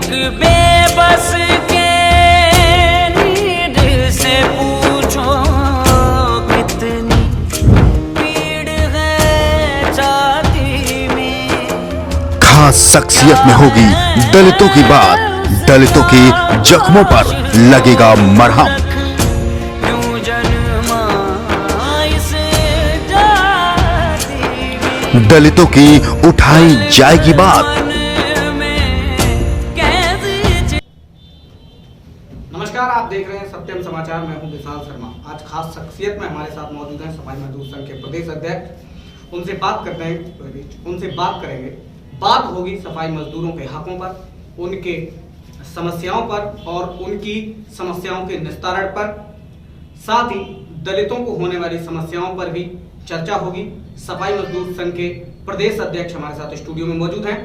एक बेबस के नीड से पूछो कितनी पीड़ है छाती में। खास शख्सियत में होगी दलितों की बात, दलितों के जख्मों पर लगेगा मरहम। दलितों की उठाई जाएगी बात। नमस्कार, आप देख रहे हैं सत्यम समाचार। मैं हूं विशाल शर्मा। आज खास शख्सियत में हमारे साथ मौजूद हैं सफाई मजदूर संघ के प्रदेश अध्यक्ष। उनसे बात करते हैं, उनसे बात करेंगे। बात होगी सफाई मजदूरों के हकों पर, उनके समस्याओं पर और उनकी समस्याओं के निस्तारण पर, साथ ही दलितों को होने वाली समस्याओं पर भी चर्चा होगी। सफाई मजदूर संघ के प्रदेश अध्यक्ष हमारे साथ स्टूडियो में मौजूद हैं।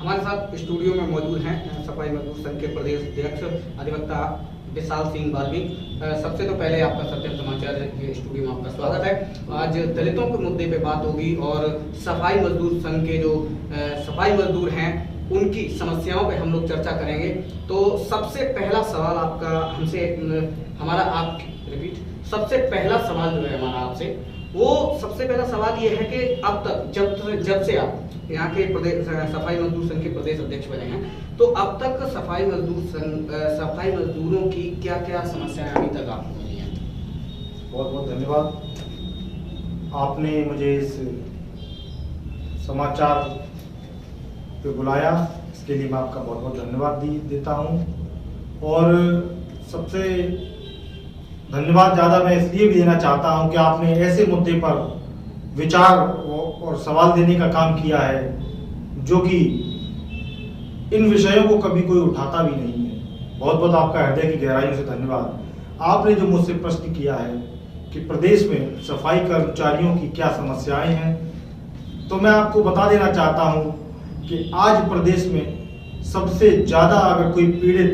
हमारे साथ स्टूडियो में मौजूद हैं सफाई मजदूर संघ के प्रदेश अध्यक्ष अधिवक्ता विशाल सिंह बाल्मीक। सबसे तो पहले आपका सत्यम समाचार के स्टूडियो में आपका स्वागत है। आज दलितों के मुद्दे पे बात होगी और सफाई मजदूर संघ के जो सफाई मजदूर हैं उनकी समस्याओं पे हम लोग चर्चा करेंगे। तो सबसे पहला सवाल आपका हमसे हमारा आप रिपीट सबसे पहला सवाल जो है हमारा आपसे, वो सबसे पहला सवाल ये है कि अब तक जब से आप यहाँ के प्रदेश सफाई मजदूर संघ के प्रदेश अध्यक्ष बने हैं, तो अब तक सफाई मजदूरों की क्या क्या समस्याएं अभी तक आपको मिली हैं? बहुत बहुत धन्यवाद। आपने मुझे इस समाचार पे बुलाया, इसके लिए मैं आपका बहुत बहुत धन्यवाद देता हूँ। और सबसे धन्यवाद ज़्यादा मैं इसलिए भी देना चाहता हूँ कि आपने ऐसे मुद्दे पर विचार और सवाल देने का काम किया है जो कि इन विषयों को कभी कोई उठाता भी नहीं है। बहुत बहुत आपका हृदय की गहराइयों से धन्यवाद। आपने जो मुझसे प्रश्न किया है कि प्रदेश में सफाई कर्मचारियों की क्या समस्याएं हैं, तो मैं आपको बता देना चाहता हूं कि आज प्रदेश में सबसे ज़्यादा अगर कोई पीड़ित,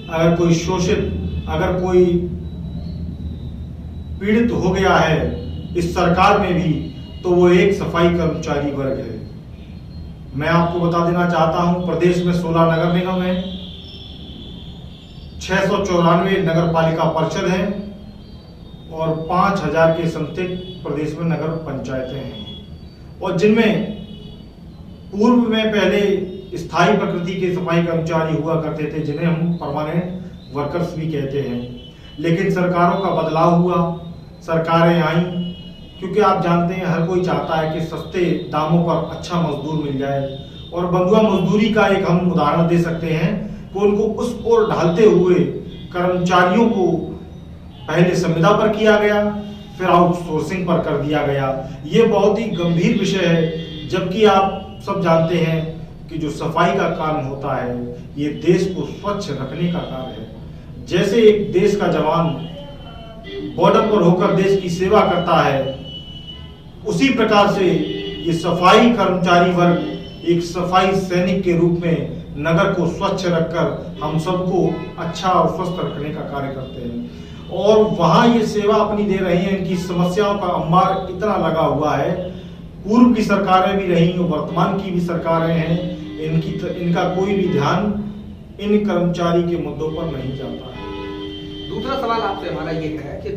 अगर कोई शोषित, अगर कोई पीड़ित हो गया है इस सरकार में भी, तो वो एक सफाई कर्मचारी वर्ग है। मैं आपको बता देना चाहता हूं प्रदेश में 16 नगर निगम हैं, 694 नगर पालिका परिषद हैं और 5000 के समथिंग प्रदेश में नगर पंचायतें हैं। और जिनमें पूर्व में पहले स्थायी प्रकृति के सफाई कर्मचारी हुआ करते थे, जिन्हें हम परमानेंट वर्कर्स भी कहते हैं। लेकिन सरकारों का बदलाव हुआ, सरकारें आई, क्योंकि आप जानते हैं हर कोई चाहता है कि सस्ते दामों पर अच्छा मजदूर मिल जाए। और बंधुआ मजदूरी का एक हम उदाहरण दे सकते हैं कि उनको उस ओर ढालते हुए कर्मचारियों को पहले संविदा पर किया गया, फिर आउटसोर्सिंग पर कर दिया गया। ये बहुत ही गंभीर विषय है, जबकि आप सब जानते हैं कि जो सफाई का काम होता है ये देश को स्वच्छ रखने का कार्य है। जैसे एक देश का जवान बॉर्डर पर होकर देश की सेवा करता है, उसी प्रकार से ये सफाई कर्मचारी वर्ग एक सफाई सैनिक के रूप में नगर को स्वच्छ रखकर हम सबको अच्छा और स्वस्थ रखने का कार्य करते हैं। और वहाँ ये सेवा अपनी दे रही हैं। इनकी समस्याओं का अंबार इतना लगा हुआ है, पूर्व की सरकारें भी रही और वर्तमान की भी सरकारें हैं, इनका कोई भी ध्यान इन कर्मचारी के मुद्दों पर नहीं जाता है। दूसरा सवाल आपसे हमारा ये है कि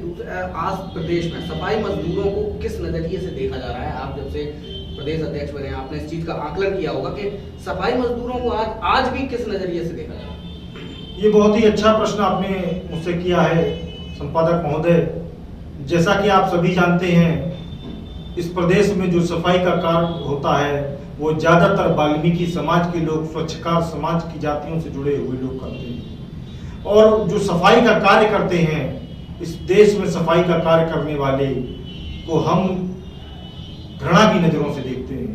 आज प्रदेश में सफाई मजदूरों को किस नजरिए से देखा जा रहा है? आप जब से प्रदेश अध्यक्ष बने आपने इस चीज का आकलन किया होगा कि सफाई मजदूरों को आज भी किस नजरिए से देखा जा रहा है? ये बहुत ही अच्छा प्रश्न आपने मुझसे किया है संपादक महोदय। जैसा कि आप सभी जानते हैं इस प्रदेश में जो सफाई का कार्य होता है वो ज़्यादातर वाल्मीकि समाज के लोग, स्वच्छकार समाज की जातियों से जुड़े हुए लोग करते हैं। और जो सफाई का कार्य करते हैं, इस देश में सफाई का कार्य करने वाले को हम घृणा की नज़रों से देखते हैं।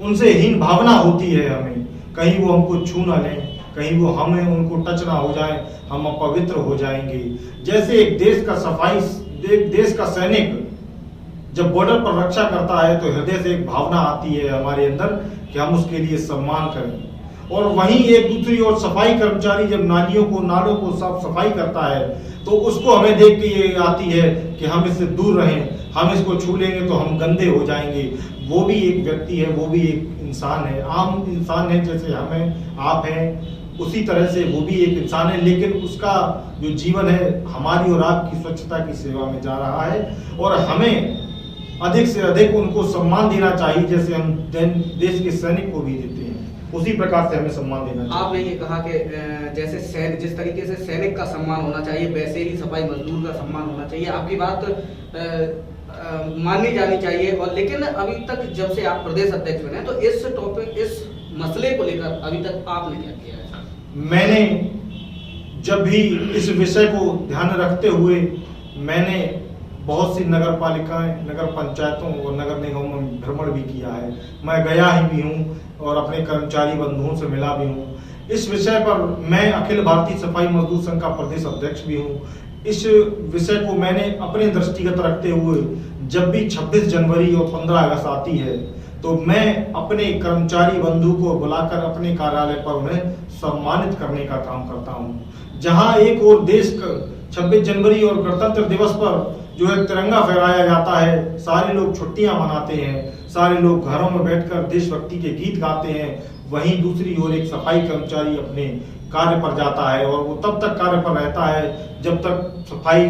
उनसे हीन भावना होती है हमें, कहीं वो हमको छू ना लें, कहीं वो हमें उनको टच ना हो जाए, हम अपवित्र हो जाएंगे। जैसे एक देश का सैनिक जब बॉर्डर पर रक्षा करता है तो हृदय से एक भावना आती है हमारे अंदर कि हम उसके लिए सम्मान करें। और वहीं एक दूसरी ओर सफाई कर्मचारी जब नालों को साफ सफाई करता है तो उसको हमें देख के ये आती है कि हम इससे दूर रहें, हम इसको छू लेंगे तो हम गंदे हो जाएंगे। वो भी एक व्यक्ति है, वो भी एक इंसान है, आम इंसान है, जैसे हमें आप हैं उसी तरह से वो भी एक इंसान है, लेकिन उसका जो जीवन है हमारी और आपकी स्वच्छता की सेवा में जा रहा है। और हमें अधिक से अधिक उनको सम्मान देना चाहिए, जैसे हम देश के सैनिक को भी देते हैं, उसी प्रकार से हमें सम्मान देना चाहिए। आपने ये कहा कि जैसे सैनिक, जिस तरीके से सैनिक का सम्मान होना चाहिए वैसे ही सफाई मजदूर का सम्मान होना चाहिए। आपकी बात माननी जानी चाहिए। और लेकिन अभी तक जब से आप प्रदेश अध्यक्ष बने तो इस मसले को लेकर अभी तक आपने क्या किया है? मैंने जब भी इस विषय को ध्यान रखते हुए मैंने बहुत सी नगर पालिकाएं, नगर पंचायतों और नगर निगमों में भ्रमण भी किया है। मैं गया ही भी हूँ और अपने कर्मचारी बंधुओं से मिला भी हूँ। इस विषय पर मैं अखिल भारतीय सफाई मजदूर संघ का प्रदेश अध्यक्ष भी हूँ। इस विषय को मैंने अपने दृष्टिगत रखते हुए जब भी 26 जनवरी और 15 अगस्त आती है तो मैं अपने कर्मचारी बंधु को बुलाकर अपने कार्यालय पर उन्हें सम्मानित करने का काम करता हूं। जहां एक और देश का 26 जनवरी और गणतंत्र दिवस पर जो है तिरंगा फहराया जाता है, सारे लोग छुट्टियां मनाते हैं, सारे लोग घरों में बैठकर देशभक्ति के गीत गाते हैं, वहीं दूसरी ओर एक सफाई कर्मचारी अपने कार्य पर जाता है और वो तब तक कार्य पर रहता है जब तक सफाई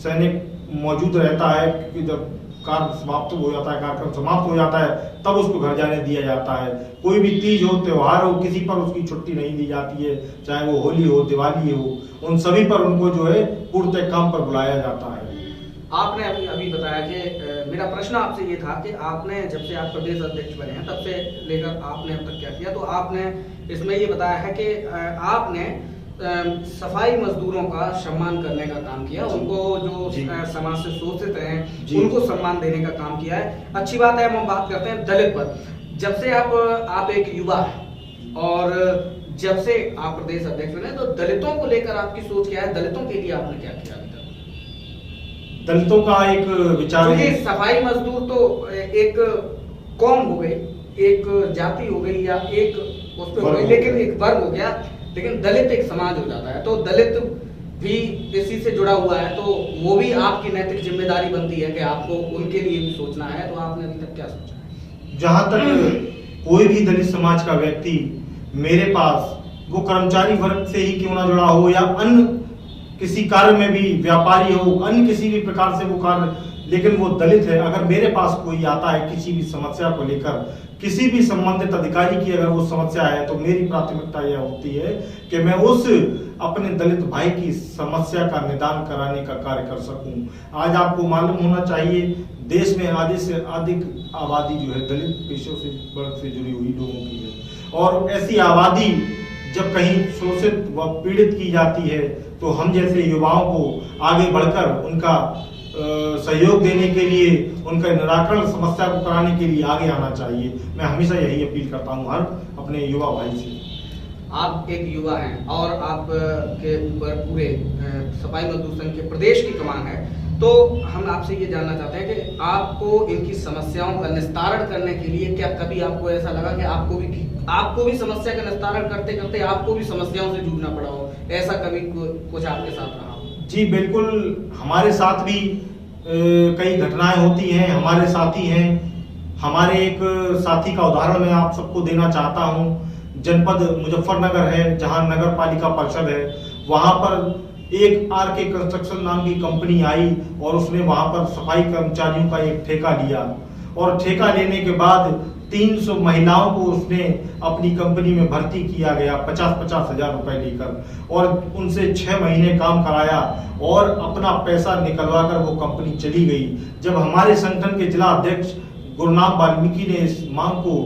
सैनिक मौजूद रहता है, क्योंकि जब कार्य समाप्त हो जाता है, कार्यक्रम समाप्त हो जाता है, तब उसको घर जाने दिया जाता है। कोई भी तीज हो, त्योहार हो, किसी पर उसकी छुट्टी नहीं दी जाती है, चाहे वो होली हो, दिवाली हो, उन सभी पर उनको जो है पूर्णतः काम पर बुलाया जाता है। आपने अभी बताया कि मेरा प्रश्न आपसे ये था कि आपने जब से आप प्रदेश अध्यक्ष बने हैं तब से लेकर आपने अब तक क्या किया, तो आपने इसमें ये बताया है कि आपने सफाई मजदूरों का सम्मान करने का काम किया, उनको जो समाज से शोषित हैं उनको सम्मान देने का काम किया है। अच्छी बात है। हम बात करते हैं दलित पर। जब से आप एक युवा हैं और जब से आप प्रदेश अध्यक्ष बने तो दलितों को लेकर आपकी सोच क्या है? दलितों के लिए आपने क्या किया अभी तक? दलितों का एक विचार है, सफाई मजदूर तो एक कौम हो गई, एक जाति हो गई या एक उस पर हो गई, लेकिन एक वर्ग हो गया, लेकिन दलित एक समाज हो जाता है। तो दलित भी इसी से जुड़ा हुआ है, तो वो भी आपकी नैतिक जिम्मेदारी बनती है कि आपको उनके लिए भी सोचना है। तो आपने अभी तक क्या सोचा है? जहां तक कोई भी दलित समाज का व्यक्ति मेरे पास, वो कर्मचारी वर्ग से ही क्यों ना जुड़ा हो या अन्य किसी कार्य में भी व्यापारी हो, अन्य किसी भी प्रकार से वो कार्य, लेकिन वो दलित है, अगर मेरे पास कोई आता है किसी भी समस्या को लेकर, किसी भी संबंधित अधिकारी की अगर वो समस्या है, तो मेरी प्राथमिकता यह होती है कि मैं उस अपने दलित भाई की समस्या का निदान कराने का कार्य कर सकूं। आज आपको मालूम होना चाहिए देश में आधे से अधिक आबादी जो है दलित पेशों से वर्ग से जुड़ी हुई लोगों की है, और ऐसी आबादी जब कहीं शोषित व पीड़ित की जाती है तो हम जैसे युवाओं को आगे बढ़कर उनका सहयोग देने के लिए, उनका निराकरण समस्या को कराने के लिए आगे आना चाहिए। मैं हमेशा यही अपील करता हूँ हर अपने युवा भाई से। आप एक युवा हैं और आप के ऊपर पूरे सफाई मजदूर संघ के प्रदेश की कमान है, तो हम आपसे ये जानना चाहते हैं कि आपको इनकी समस्याओं का निस्तारण करने के लिए क्या कभी आपको ऐसा लगा कि आपको भी समस्या का निस्तारण करते करते आपको भी समस्याओं से जूझना पड़ा हो? ऐसा कभी कुछ आपके साथ रहा हो? जी बिल्कुल, हमारे साथ भी कई घटनाएं होती हैं, हमारे साथी हैं। हमारे एक साथी का उदाहरण मैं आप सबको देना चाहता हूं। जनपद मुजफ्फरनगर है, जहां नगर पालिका परिषद है, वहां पर एक आर.के. कंस्ट्रक्शन नाम की कंपनी आई और उसने वहां पर सफाई कर्मचारियों का एक ठेका लिया और ठेका लेने के बाद 300 महिलाओं को उसने अपनी कंपनी में भर्ती किया गया 50-50 हजार रुपए लेकर, और उनसे 6 महीने काम कराया और अपना पैसा निकलवा कर वो कंपनी चली गई। जब हमारे संगठन के जिला अध्यक्ष गुरुनाम वाल्मीकि ने इस मांग को,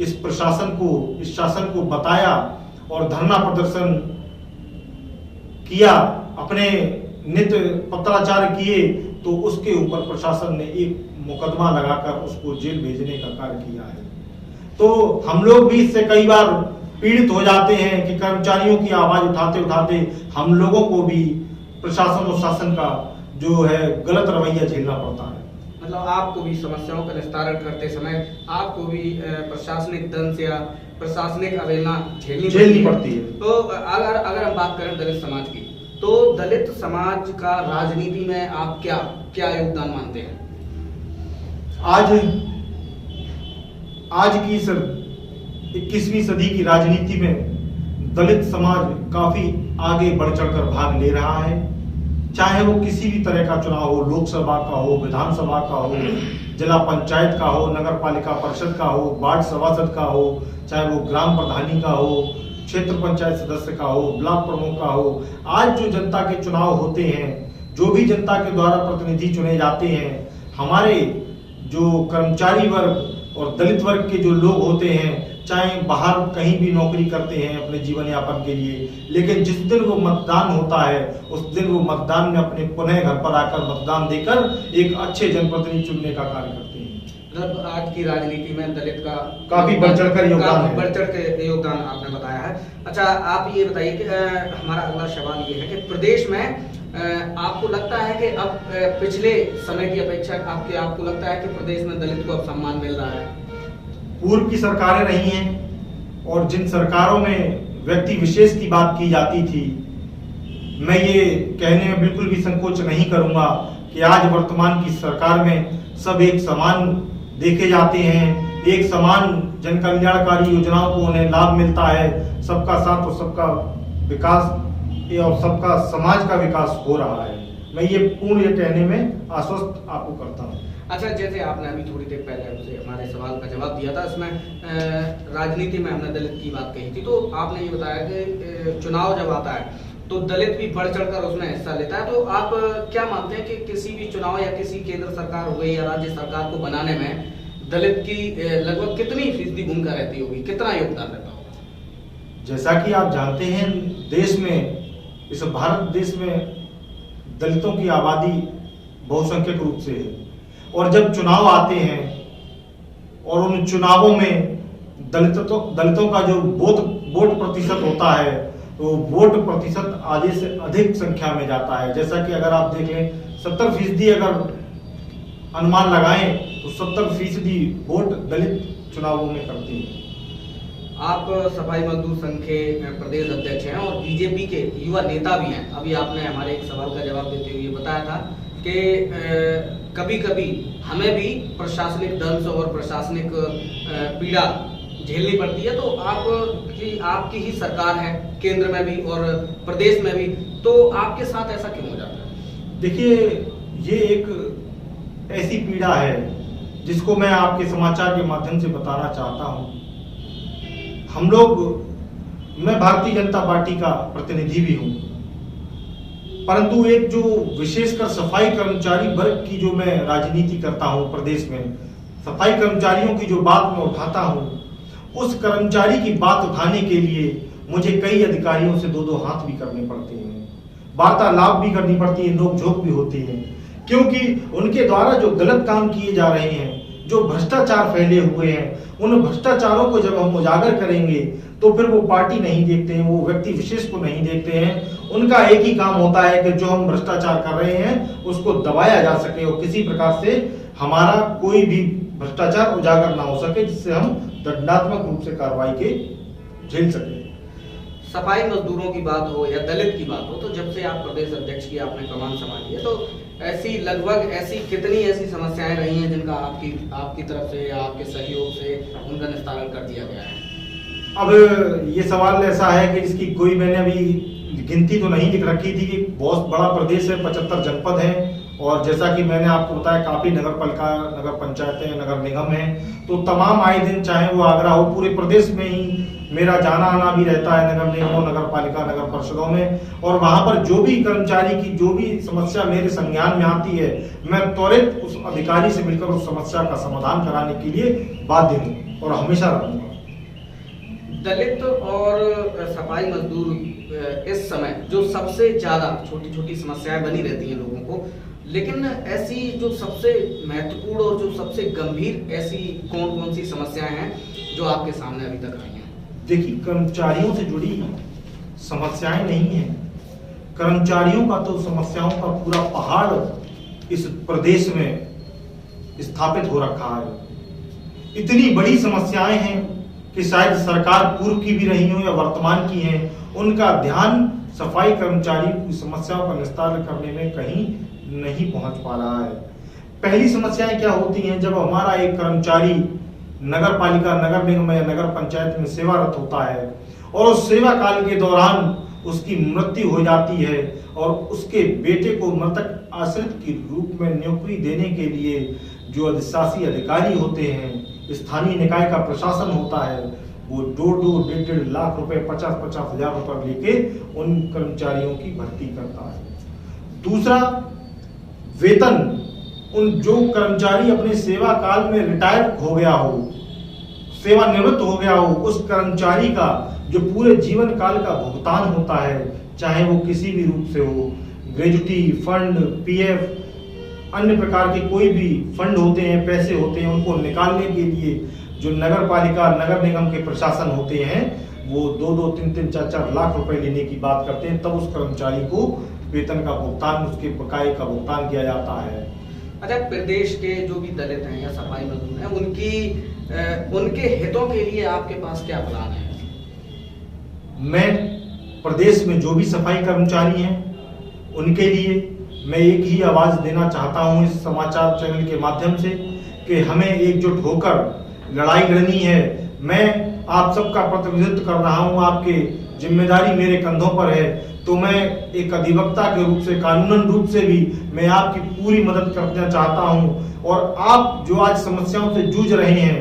इस प्रशासन को, इस शासन को बताया और धरना प्रदर्शन किया, अपने नित्य पत्राचार किए, तो उसके ऊपर प्रशासन ने एक मुकदमा लगाकर उसको जेल भेजने का कार्य किया है। तो हम लोग भी इससे कई बार पीड़ित हो जाते हैं कि कर्मचारियों की आवाज उठाते उठाते हम लोगों को भी प्रशासन और शासन का जो है गलत रवैया झेलना पड़ता है। मतलब आपको भी समस्याओं का निस्तारण करते समय आपको भी प्रशासनिक दंड या प्रशासनिक अवहेलना झेलनी पड़ती है। तो अगर हम बात करें दलित समाज की, तो दलित समाज का राजनीति में आप क्या योगदान मानते हैं? आज की 21वीं सदी की राजनीति में दलित समाज काफी आगे बढ़ चढ़कर भाग ले रहा है। चाहे वो किसी भी तरह का चुनाव हो, लोकसभा का हो, विधानसभा का हो, जिला पंचायत का हो, नगर पालिका परिषद का हो, वार्ड सभासद का हो, चाहे वो ग्राम प्रधानी का हो, क्षेत्र पंचायत सदस्य का हो, ब्लॉक प्रमुख का हो। आज जो जनता के चुनाव होते हैं, जो भी जनता के द्वारा प्रतिनिधि चुने जाते हैं, हमारे जो कर्मचारी वर्ग और दलित वर्ग के जो लोग होते हैं, चाहे बाहर कहीं भी नौकरी करते हैं अपने जीवन यापन के लिए, लेकिन जिस दिन वो मतदान होता है उस दिन वो मतदान में अपने पुनः घर पर आकर मतदान देकर एक अच्छे जनप्रतिनिधि चुनने का कार्य करते हैं। मतलब आज की राजनीति में दलित का काफी बढ़ चढ़कर योगदान है। बढ़ चढ़ के योगदान आपने बताया है। अच्छा, आप ये बताइए कि हमारा अगला सवाल ये है कि प्रदेश में आपको लगता है कि अब पिछले समय की अपेक्षा आपको लगता है कि प्रदेश में दलित को अब सम्मान मिल रहा है? पूर्व की सरकारें रही हैं और जिन सरकारों में व्यक्ति विशेष की बात की जाती थी, मैं ये कहने में बिल्कुल भी संकोच नहीं करूंगा कि आज वर्तमान की सरकार में सब एक समान देखे जाते हैं, एक समान जन कल्याणकारी योजनाओं को उन्हें लाभ मिलता है, सबका साथ और सबका विकास और सबका समाज का विकास हो रहा है। मैं ये पूर्ण ये कहने में आश्वस्त आपको करता हूँ। अच्छा, जैसे आपने अभी थोड़ी देर पहले हमसे हमारे सवाल का जवाब दिया था, इसमें राजनीति में हमने दलित की बात कही थी, तो आपने ये बताया कि चुनाव जब आता है तो दलित भी बढ़ चढ़कर उसमें हिस्सा लेता है। तो आप क्या मानते हैं कि किसी भी चुनाव या किसी केंद्र सरकार हो गई या राज्य सरकार को बनाने में दलित की लगभग कितनी फीसदी भूमिका रहती होगी, कितना योगदान रहता होगा? जैसा कि आप जानते हैं, देश में, इस भारत देश में दलितों की आबादी बहुसंख्यक रूप से है, और जब चुनाव आते हैं और उन चुनावों में दलितों का जो वोट प्रतिशत होता है, तो वोट प्रतिशत आधे से अधिक संख्या में जाता है। जैसा कि अगर आप देख लें 70% अगर अनुमान लगाएं तो 70% वोट दलित चुनावों में करते हैं। आप सफाई मजदूर संघ के प्रदेश अध्यक्ष हैं और बीजेपी के युवा नेता भी हैं। अभी आपने हमारे एक सवाल का जवाब देते हुए बताया था कि कभी कभी हमें भी प्रशासनिक दंश और प्रशासनिक पीड़ा झेलनी पड़ती है। तो आपकी ही सरकार है केंद्र में भी और प्रदेश में भी, तो आपके साथ ऐसा क्यों हो जाता है? देखिए, ये एक ऐसी पीड़ा है जिसको मैं आपके समाचार के माध्यम से बताना चाहता हूँ। मैं भारतीय जनता पार्टी का प्रतिनिधि भी हूँ, परंतु एक जो विशेषकर सफाई कर्मचारी वर्ग की जो मैं राजनीति करता हूँ प्रदेश में, सफाई कर्मचारियों की जो बात मैं उठाता हूँ, उस कर्मचारी की बात उठाने के लिए मुझे कई अधिकारियों से दो हाथ भी करने पड़ते हैं, वार्तालाप भी करनी पड़ती है, नोक-झोंक भी होती है, क्योंकि उनके द्वारा जो गलत काम किए जा रहे हैं, जो भ्रष्टाचार फैले हुए हैं, उन भ्रष्टाचारों को जब हम उजागर करेंगे तो फिर वो पार्टी नहीं देखते हैं, वो व्यक्ति विशेष को नहीं देखते हैं। उनका एक ही काम होता है कि जो हम भ्रष्टाचार कर रहे हैं उसको दबाया जा सके और किसी प्रकार से हमारा कोई भी भ्रष्टाचार उजागर ना हो सके, जिससे हम दंडात्मक रूप से कार्रवाई के झेल सके। सफाई मजदूरों की बात हो या दलित की बात हो, तो जब से आप प्रदेश अध्यक्ष की आपने कमान संभाली है, तो कितनी ऐसी समस्याएं रही हैं जिनका आपकी तरफ से या आपके सहयोग से उनका निस्तारण कर दिया गया है? अब ये सवाल ऐसा है कि इसकी कोई मैंने अभी गिनती तो नहीं लिख रखी थी कि बहुत बड़ा प्रदेश है, 75 जनपद हैं और जैसा कि मैंने आपको बताया काफी नगर पालिका, नगर पंचायतें, नगर निगम हैं, तो तमाम आए दिन चाहे वो आगरा हो, पूरे प्रदेश में ही मेरा जाना आना भी रहता है नगर निगमों, नगर पालिका, नगर परिषदों में। और वहां पर जो भी कर्मचारी की जो भी समस्या मेरे संज्ञान में आती है, मैं त्वरित उस अधिकारी से मिलकर उस समस्या का समाधान कराने के लिए बाध्य हूँ और हमेशा रहूंगा। दलित और सफाई मजदूर इस समय जो सबसे ज्यादा छोटी छोटी समस्याएं बनी रहती हैं लोगों को, लेकिन ऐसी जो सबसे महत्वपूर्ण और जो सबसे गंभीर ऐसी कौन कौन सी समस्याएं हैं जो आपके सामने अभी तक आई हैं? देखिए, कर्मचारियों से जुड़ी समस्याएं नहीं है। कर्मचारियों का तो समस्याओं का पूरा पहाड़ इस प्रदेश में स्थापित हो रखा है। इतनी बड़ी समस्याएं हैं कि शायद सरकार पूर्व की भी रही हो या वर्तमान की हैं, उनका ध्यान सफाई कर्मचारी की समस्याओं का निस्तारण करने में कहीं नहीं पहुंच पा रहा है। पहली समस्याएं क्या होती हैं, जब हमारा एक कर्मचारी नगर पालिका, नगर निगम या नगर पंचायत में सेवारत होता है और उस सेवा काल के दौरान उसकी मृत्यु हो जाती है और उसके बेटे को मृतक आश्रित के रूप में नौकरी देने के लिए जो अधिशासी अधिकारी होते हैं, स्थानीय निकाय का प्रशासन होता है, वो 2-2, 1.5 लाख रुपए, 50-50 हजार रुपए लेके उन कर्मचारियों की भर्ती करता है। दूसरा, वेतन, उन जो कर्मचारी अपने सेवा काल में रिटायर हो गया हो, सेवानिवृत्त हो गया हो, उस कर्मचारी का जो पूरे जीवन काल का भुगतान होता है, चाहे वो किसी भी रूप से हो, ग्रेजुटी फंड, पीएफ, अन्य प्रकार के कोई भी फंड होते हैं, पैसे होते हैं, उनको निकालने के लिए जो नगर पालिका, नगर निगम के प्रशासन होते हैं, वो 2-2, 3-3, 4-4 लाख रुपए लेने की बात करते हैं, तब उस कर्मचारी को वेतन का भुगतान, उसके बकाये का भुगतान किया जाता है। अच्छा, प्रदेश के जो भी दलित हैं या सफाई मजदूर हैं, उनके हितों के लिए आपके पास क्या प्लान है? मैं प्रदेश में जो भी सफाई कर्मचारी हैं उनके लिए मैं एक ही आवाज देना चाहता हूं इस समाचार चैनल के माध्यम से कि हमें एकजुट होकर लड़ाई लड़नी है। मैं आप सबका प्रतिनिधित्व कर रहा हूं, आपके जिम्मेदारी मेरे कंधों पर है, तो मैं एक अधिवक्ता के रूप से, कानूनन रूप से भी मैं आपकी पूरी मदद करना चाहता हूं। और आप जो आज समस्याओं से जूझ रहे हैं,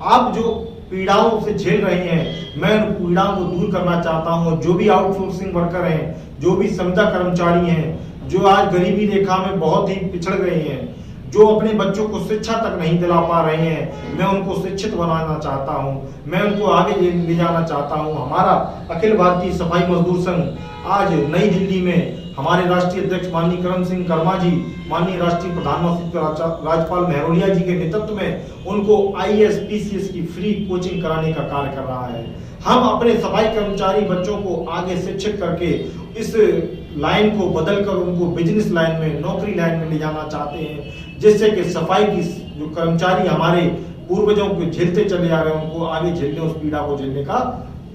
आप जो पीड़ाओं से झेल रहे हैं, मैं उन पीड़ाओं को दूर करना चाहता हूं। जो भी आउटसोर्सिंग वर्कर हैं, जो भी संविदा कर्मचारी हैं, जो आज गरीबी रेखा में बहुत ही पिछड़ गए हैं, जो अपने बच्चों को शिक्षा तक नहीं दिला पा रहे हैं, मैं उनको शिक्षित बनाना चाहता हूं, मैं उनको आगे ले जाना चाहता हूं। हमारा अखिल भारतीय सफाई मजदूर संघ आज नई दिल्ली में हमारे राष्ट्रीय अध्यक्ष माननीय करण सिंह कर्मा जी, माननीय राष्ट्रीय प्रधानमंत्री राज्यपाल महरोलिया जी के नेतृत्व में उनको IAS PCS की फ्री कोचिंग कराने का कार्य कर रहा है। हम अपने सफाई कर्मचारी बच्चों को आगे शिक्षित करके इस लाइन को बदलकर उनको बिजनेस लाइन में, नौकरी लाइन में ले जाना चाहते हैं, जिससे कि सफाई की जो कर्मचारी हमारे पूर्वजों को झेलते चले जा रहे हैं, उनको आगे झेलने, उस पीड़ा को झेलने का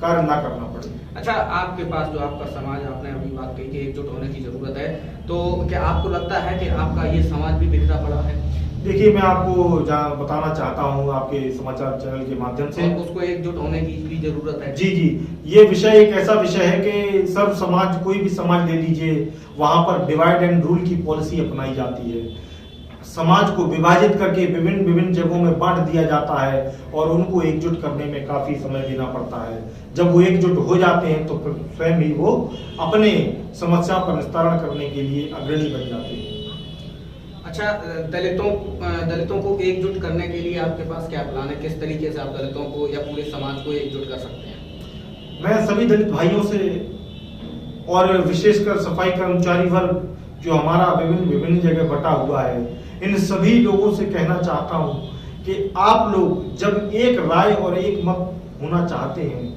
कार्य ना करना पड़े। अच्छा, आपके पास जो आपका समाज, आपने अभी बात कही कि एकजुट होने की जरूरत है, तो क्या आपको लगता है कि आपका ये समाज भी बिखरा पड़ा है? देखिए, मैं आपको बताना चाहता हूं आपके समाचार चैनल के माध्यम से, उसको एकजुट होने की भी जरूरत है। जी, ये विषय एक ऐसा विषय है कि सब समाज, कोई भी समाज ले लीजिए, वहां पर डिवाइड एंड रूल की पॉलिसी अपनाई जाती है। समाज को विभाजित करके विभिन्न जगहों में बांट दिया जाता है और उनको एकजुट करने में काफी समय देना पड़ता है। जब वो एकजुट हो जाते हैं तो फिर स्वयं ही वो अपने समस्याओं का निस्तारण करने के लिए अग्रणी बन जाते हैं। अच्छा, दलितों को एकजुट करने के लिए आपके पास क्या प्लान है? किस तरीके से आप दलितों को या पूरे समाज को एकजुट कर सकते हैं? मैं सभी दलित भाइयों से और विशेषकर सफाई कर्मचारी वर्ग जो हमारा विभिन्न जगह बटा हुआ है, इन सभी लोगों से कहना चाहता हूं कि आप लोग जब एक राय और एक मत होना चाहते हैं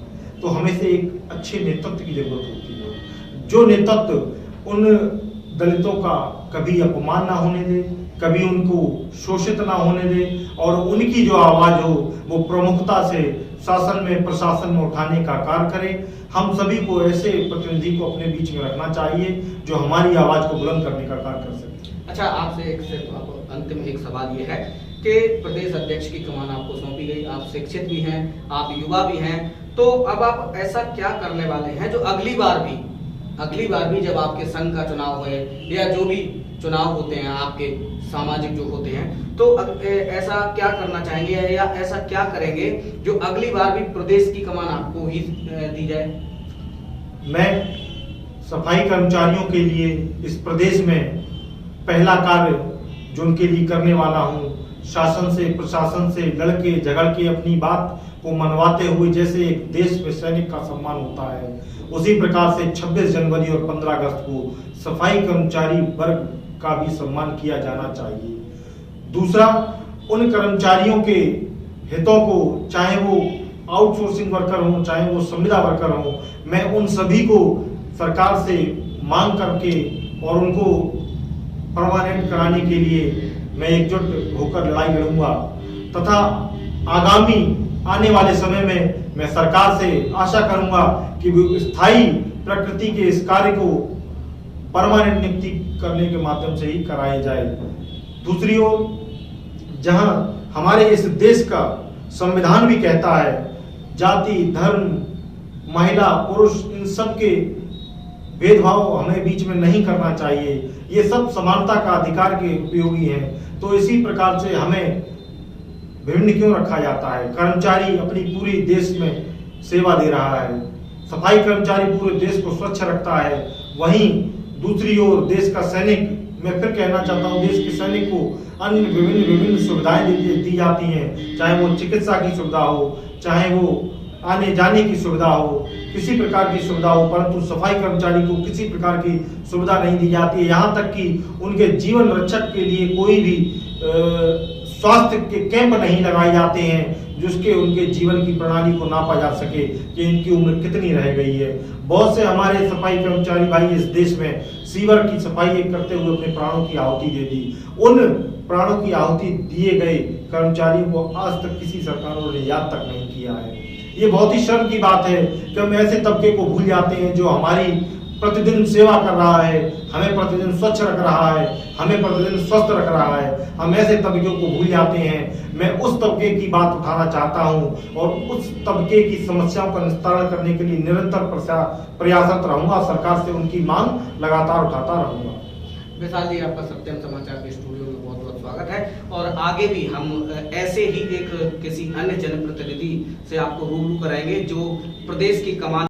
तो हमें से एक अच्छे नेतृत्व की जरूरत होती है, जो नेतृत्व उन दलितों का कभी अपमान ना होने दे, कभी उनको शोषित ना होने दे और उनकी जो आवाज हो वो प्रमुखता से शासन में, प्रशासन में उठाने का कार्य करे। हम सभी को ऐसे प्रतिनिधि को अपने बीच में रखना चाहिए जो हमारी आवाज को बुलंद करने का कार्य कर सके। अच्छा, आपसे अंतिम एक सवाल ये है कि प्रदेश अध्यक्ष की कमान आपको सौंपी गई, आप शिक्षित भी हैं, आप युवा भी हैं, तो अब आप ऐसा क्या करने वाले हैं जो अगली बार भी जब आपके संघ का चुनाव हो या जो भी चुनाव होते हैं आपके सामाजिक जो होते हैं, तो ऐसा क्या करना चाहेंगे या ऐसा क्या करेंगे जो अगली बार भी प्रदेश की कमान आपको ही दी जाए? मैं सफाई कर्मचारियों के लिए इस प्रदेश में पहला कार्य जो उनके लिए करने वाला हूँ, शासन से प्रशासन से लड़के झगड़ के अपनी बात को मनवाते हुए, जैसे एक देश में सैनिक का सम्मान होता है, उसी प्रकार से 26 जनवरी और 15 अगस्त को सफाई कर्मचारी वर्ग का भी सम्मान किया जाना चाहिए। दूसरा, उन कर्मचारियों के हितों को, चाहे वो आउटसोर्सिंग वर्कर हो, चाहे वो संविदा वर्कर हो, मैं उन सभी को सरकार से मांग करके और उनको परमानेंट कराने के लिए मैं एकजुट होकर लड़ाई लड़ूंगा तथा आगामी आने वाले समय में मैं सरकार से आशा करूंगा कि वो स्थायी प्रकृति के इस कार्य को परमानेंट नियुक्ति करने के माध्यम से ही कराया जाए। दूसरी ओर, जहां हमारे इस देश का संविधान भी कहता है जाति, धर्म, महिला, पुरुष, इन सब के भेदभाव हमें बीच में नहीं करना चाहिए, ये सब समानता का अधिकार के उपयोगी हैं, तो इसी प्रकार से हमें विभिन्न क्यों रखा जाता है? कर्मचारी अपनी पूरी देश में सेवा दे रहा है, सफाई कर्मचारी पूरे देश को स्वच्छ रखता है, वहीं दूसरी ओर देश का सैनिक, मैं फिर कहना चाहता हूँ, देश के सैनिक को अन्य विभिन्न सुविधाएं दी जाती हैं, चाहे वो चिकित्सा की सुविधा हो, चाहे वो आने जाने की सुविधा हो, किसी प्रकार की सुविधा हो, परंतु सफाई कर्मचारी को किसी प्रकार की सुविधा नहीं दी जाती है। यहाँ तक कि उनके जीवन रक्षक के लिए कोई भी स्वास्थ्य के कैंप नहीं लगाए जाते हैं जिसके उनके जीवन की प्रणाली को नापा जा सके कि इनकी उम्र कितनी रह गई है। बहुत से हमारे सफाई कर्मचारी भाई इस देश में सीवर की सफाई करते हुए अपने प्राणों की आहुति दे दी। उन प्राणों की आहुति दिए गए कर्मचारियों को आज तक किसी सरकारों ने याद तक नहीं किया है। ये बहुत ही शर्म की बात है कि हम ऐसे तबके को भूल जाते हैं जो हमारी प्रतिदिन सेवा कर रहा है, हमें प्रतिदिन स्वच्छ रख रहा है, हमें प्रतिदिन स्वस्थ रख रहा है। हम ऐसे तबके को भूल जाते हैं। मैं उस तबके की बात उठाना चाहता हूं और उस तबके की समस्याओं का निस्तारण करने के लिए निरंतर प्रयासरत रहूंगा। सरकार से उनकी मांग लगातार उठाता रहूंगा। विशाल जी, आपका सत्यम समाचार के स्टूडियो में बहुत बहुत स्वागत है और आगे भी हम ऐसे ही एक किसी अन्य जनप्रतिनिधि से आपको रूबरू कराएंगे जो प्रदेश की कमान